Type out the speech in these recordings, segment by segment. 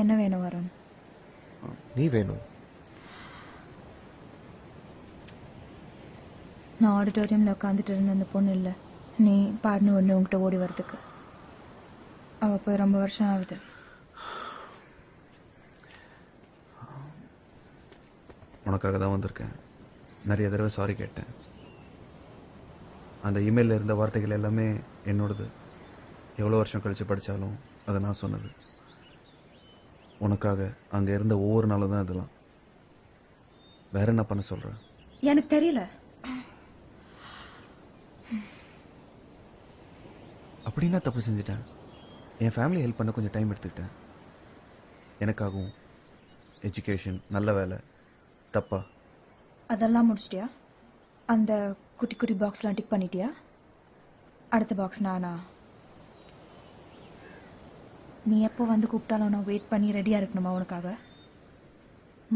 என்ன வேணும் வருண்? நீ வேணும். நான் ஆடிட்டோரியம்ல உட்காந்துட்டு இருந்த அந்த பொண்ணு இல்லை, நீ பாடின ஒன்று உங்ககிட்ட ஓடி வர்றதுக்கு. அவ போய் ரொம்ப வருஷம் ஆகுது. உனக்காக தான் வந்திருக்கேன். நிறைய தடவை சாரி கேட்டேன். அந்த இமெயிலில் இருந்த வார்த்தைகள் எல்லாமே என்னோடது. எவ்வளோ வருஷம் கழித்து படித்தாலும் அதை நான் சொன்னது. உனக்காக அங்கே இருந்த ஒவ்வொரு நாளும் தான் இதெல்லாம். வேற என்ன பண்ண சொல்கிறேன்? எனக்கு தெரியல. அப்படின்னா தப்பு செஞ்சுட்டேன். என் ஃபேமிலி ஹெல்ப் பண்ண கொஞ்சம் டைம் எடுத்துக்கிட்டேன். எனக்காகவும் எஜுகேஷன், நல்ல வேலை. தப்பா? அதெல்லாம் முடிச்சிட்டியா? அந்த குட்டி குட்டி பாக்ஸ்லாம் டிக் பண்ணிட்டியா? அடுத்த பாக்ஸ் நானா? நீ எப்போ வந்து கூப்பிட்டாலும் நான் வெயிட் பண்ணி ரெடியா இருக்கணுமா உனக்காக?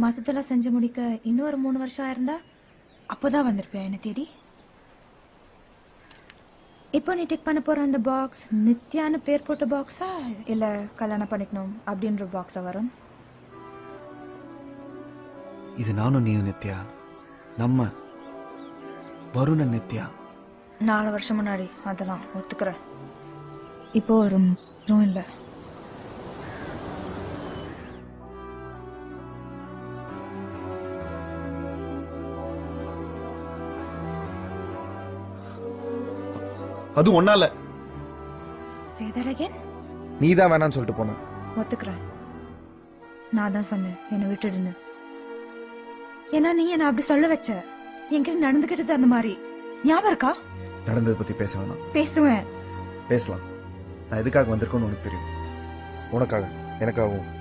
மற்றதெல்லாம் செஞ்சு முடிக்க இன்னொரு 3 வருஷம் ஆயிருந்தா அப்போதான் வந்திருப்பேன் என்ன தேடி. இப்போ நீ டிக் பண்ண போற அந்த பாக்ஸ் நித்யான்னு பேர் போட்ட பாக்ஸா இல்ல கல்யாணம் பண்ணிக்கணும் அப்படின்ற பாக்ஸா வரும்? இது நானும் நீயும் நித்யா, நம்ம வருண நித்யா. 4 வருஷம் முன்னாடி அதெல்லாம் ஒத்துக்கிறேன். இப்போ ஒரு இல்ல. அது ஒன்னால. நீதான் வேணான்னு சொல்லிட்டு போன. ஒத்துக்கிறேன். நான் தான் சொன்னேன் என்னை விட்டுடுன்னு. ஏன்னா நீ என்ன அப்படி சொல்ல வச்ச. என்கிட்ட நடந்துகிட்டது அந்த மாதிரி ஞாபகம் இருக்கா? நடந்ததை பத்தி பேச வேணாம். பேசுவேன். பேசலாம். நான் எதுக்காக வந்திருக்கோன்னு உனக்கு தெரியும். உனக்காக, எனக்காகவும்.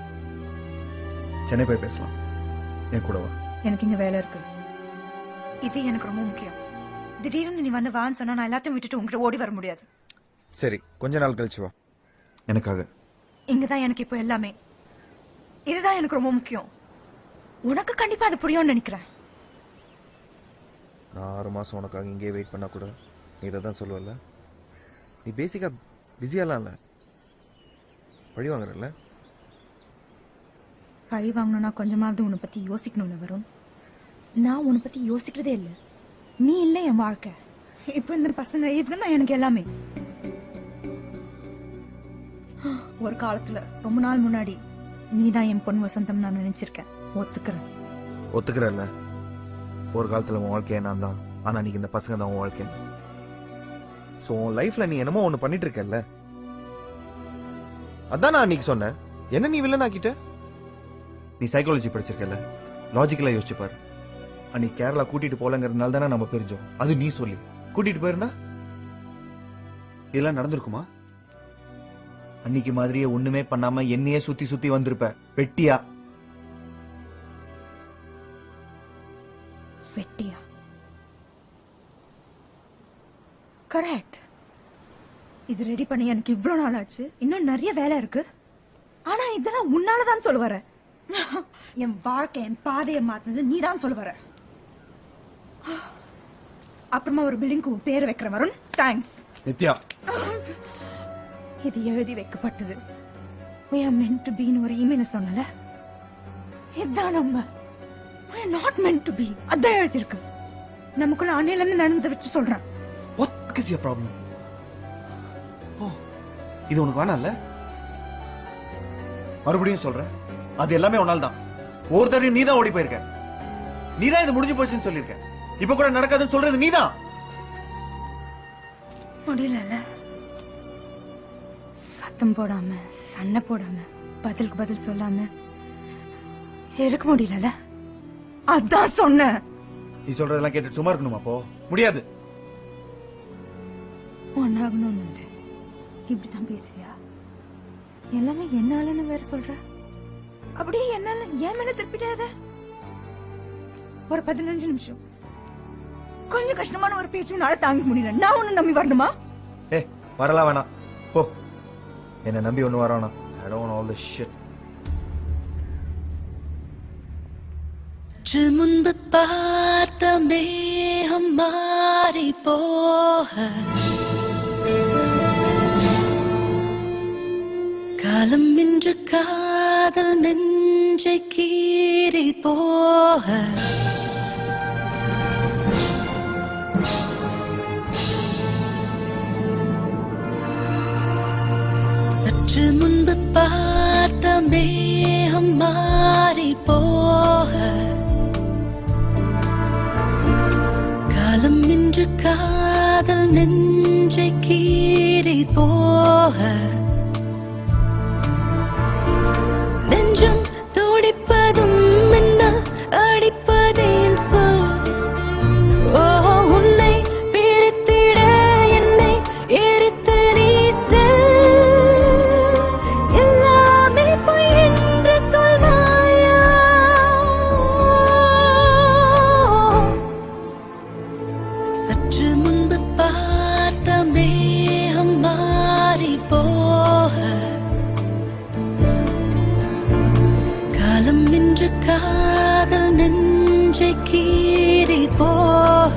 சென்னை போய் பேசலாம். என் கூட வா. எனக்கு இங்க வேலை இருக்கு. இது எனக்கு ரொம்ப முக்கியம். திடீர்னு நீ வந்து வான்னு சொன்னா நான் எல்லாத்தையும் விட்டுட்டு உங்ககிட்ட ஓடி வர முடியாது. சரி, கொஞ்ச நாள் கழிச்சு வா. எனக்காக. இங்கதான் எனக்கு இப்போ எல்லாமே. இதுதான் எனக்கு ரொம்ப முக்கியம். உனக்கு கண்டிப்பா அது புரியும்னு நினைக்கிறேன். நான் 6 மாசம் உனக்காக இங்கே வெயிட் பண்ணா கூட நீ இதை தான் சொல்லுவல்ல. நீ பேசிக்கா பிஸியாலாம் இல்ல, பழி வாங்குறல்ல. பழி வாங்கணும்னா கொஞ்சமாவது உன்னை பத்தி யோசிக்கணும்னு வரும். நான் உன்னை பத்தி யோசிக்கிறதே இல்லை. நீ இல்லை என் வாழ்க்கை. இப்போ இந்த பசங்க இதுதான் எனக்கு எல்லாமே. ஒரு காலத்துல ரொம்ப நாள் முன்னாடி நீதான் என் பொண்ணு வசந்தம் நான் நினைச்சிருக்கேன். ஒத்துக்கிறேன். ஒத்துக்கிறல்ல. ஒரு காலத்துல உன் வாழ்க்கைய நான் தான், ஆனா நீங்க இந்த பசங்க தான் உன் வாழ்க்கை. சோ உன் லைஃப்ல நீ என்னமோ ஒண்ணு பண்ணிட்டு இருக்கல்ல. அதான் நான் அன்னைக்கு சொன்னேன். என்ன நீ வில்லன் ஆக்கிட்ட? நீ சைக்காலஜி படிச்சிருக்கல, லாஜிக்கலா யோசிச்சு பாரு. அன்னைக்கு கேரளா கூட்டிட்டு போலங்கிறதுனால தானே நம்ம பிரிஞ்சோம். அது நீ சொல்லி கூட்டிட்டு போயிருந்தா இதெல்லாம் நடந்திருக்குமா? அன்னைக்கு மாதிரியே ஒண்ணுமே பண்ணாம என்னையே சுத்தி சுத்தி வந்திருப்ப வெட்டியா. வெட்டியா? கரெக்ட். இது ரெடி பண்ணி எனக்கு இவ்வளவு நாள் ஆச்சு. இன்னும் நிறைய வேலை இருக்கு. ஆனா இதெல்லாம் உன்னாலதான் சொல்ல வர. என் வாழ்க்கை, என் பாதையை மாத்தினது நீதான் சொல்ல வர. அப்புறமா ஒரு பில்டிங்க்கு பேர் வைக்கிற வரும். தேங்க்ஸ் நித்யா. இது எழுதி வைக்கப்பட்டது. We are meant to be ன்னு ஒரு இமெயில சொன்னல. இதுதான் நம்ம. We are not meant to be. அதான் எழுதிருக்கு. நமக்குள்ள அன்னையில இருந்து நடந்ததை வச்சு சொல்றேன். What is your problem? ஓ, இது உனக்கு வேணாம்ல? மறுபடியும் சொல்றேன், அது எல்லாமே உன்னால தான். ஒரு தடவை நீ தான் ஓடி போயிருக்க. நீதான் இது முடிஞ்சு போச்சுன்னு சொல்லிருக்க. இப்ப கூட நடக்காதுன்னு சொல்றது நீதான். முடியல. சத்தம் போடாம, சண்டை போடாம, பதிலுக்கு பதில் சொல்லாம இருக்க முடியல. அதான் சொன்ன. நீ சொல்றதெல்லாம் கேட்டு சும்மா இருக்கணுமா? அப்போ முடியாது. ஒன்னாகணும்னு இல்லை. இப்படிதான் பேசுவியா? எல்லாமே என்னாலன்னு வேற சொல்ற. அப்படியே என்னால ஏன் மேல திருப்பிட்டாத? ஒரு 15 நிமிஷம் கொஞ்சம் கஷ்டமான ஒரு பேச்சு நாள தாங்க முடியல. நான் ஒண்ணு நம்பி வரணுமா? வரலாம் வேணாம் போ. என்ன நம்பி ஒண்ணு வரானா? I don't want all this shit. முன்பு பார்த்த மேகம் மாறி போக காலம் இன்று காதல் நெஞ்சை கீறி போக சற்று முன்பு பார்த்த மேகம் மாறி போக காலம் இன்று காதல் நெஞ்சை கீறி போக நெஞ்சம் துடிப்பதும் மின்னல் அடிப்பதேன் சொல் ஓ உன்னை பிரித்திட என்னை எரித்து நீ செல் எல்லாமே பொய் என்று சொல்வாயா சற்று முன்பு பார்த்த மேகம் மாறி போக காலம் இன்று காதல் நெஞ்சை கீறி போக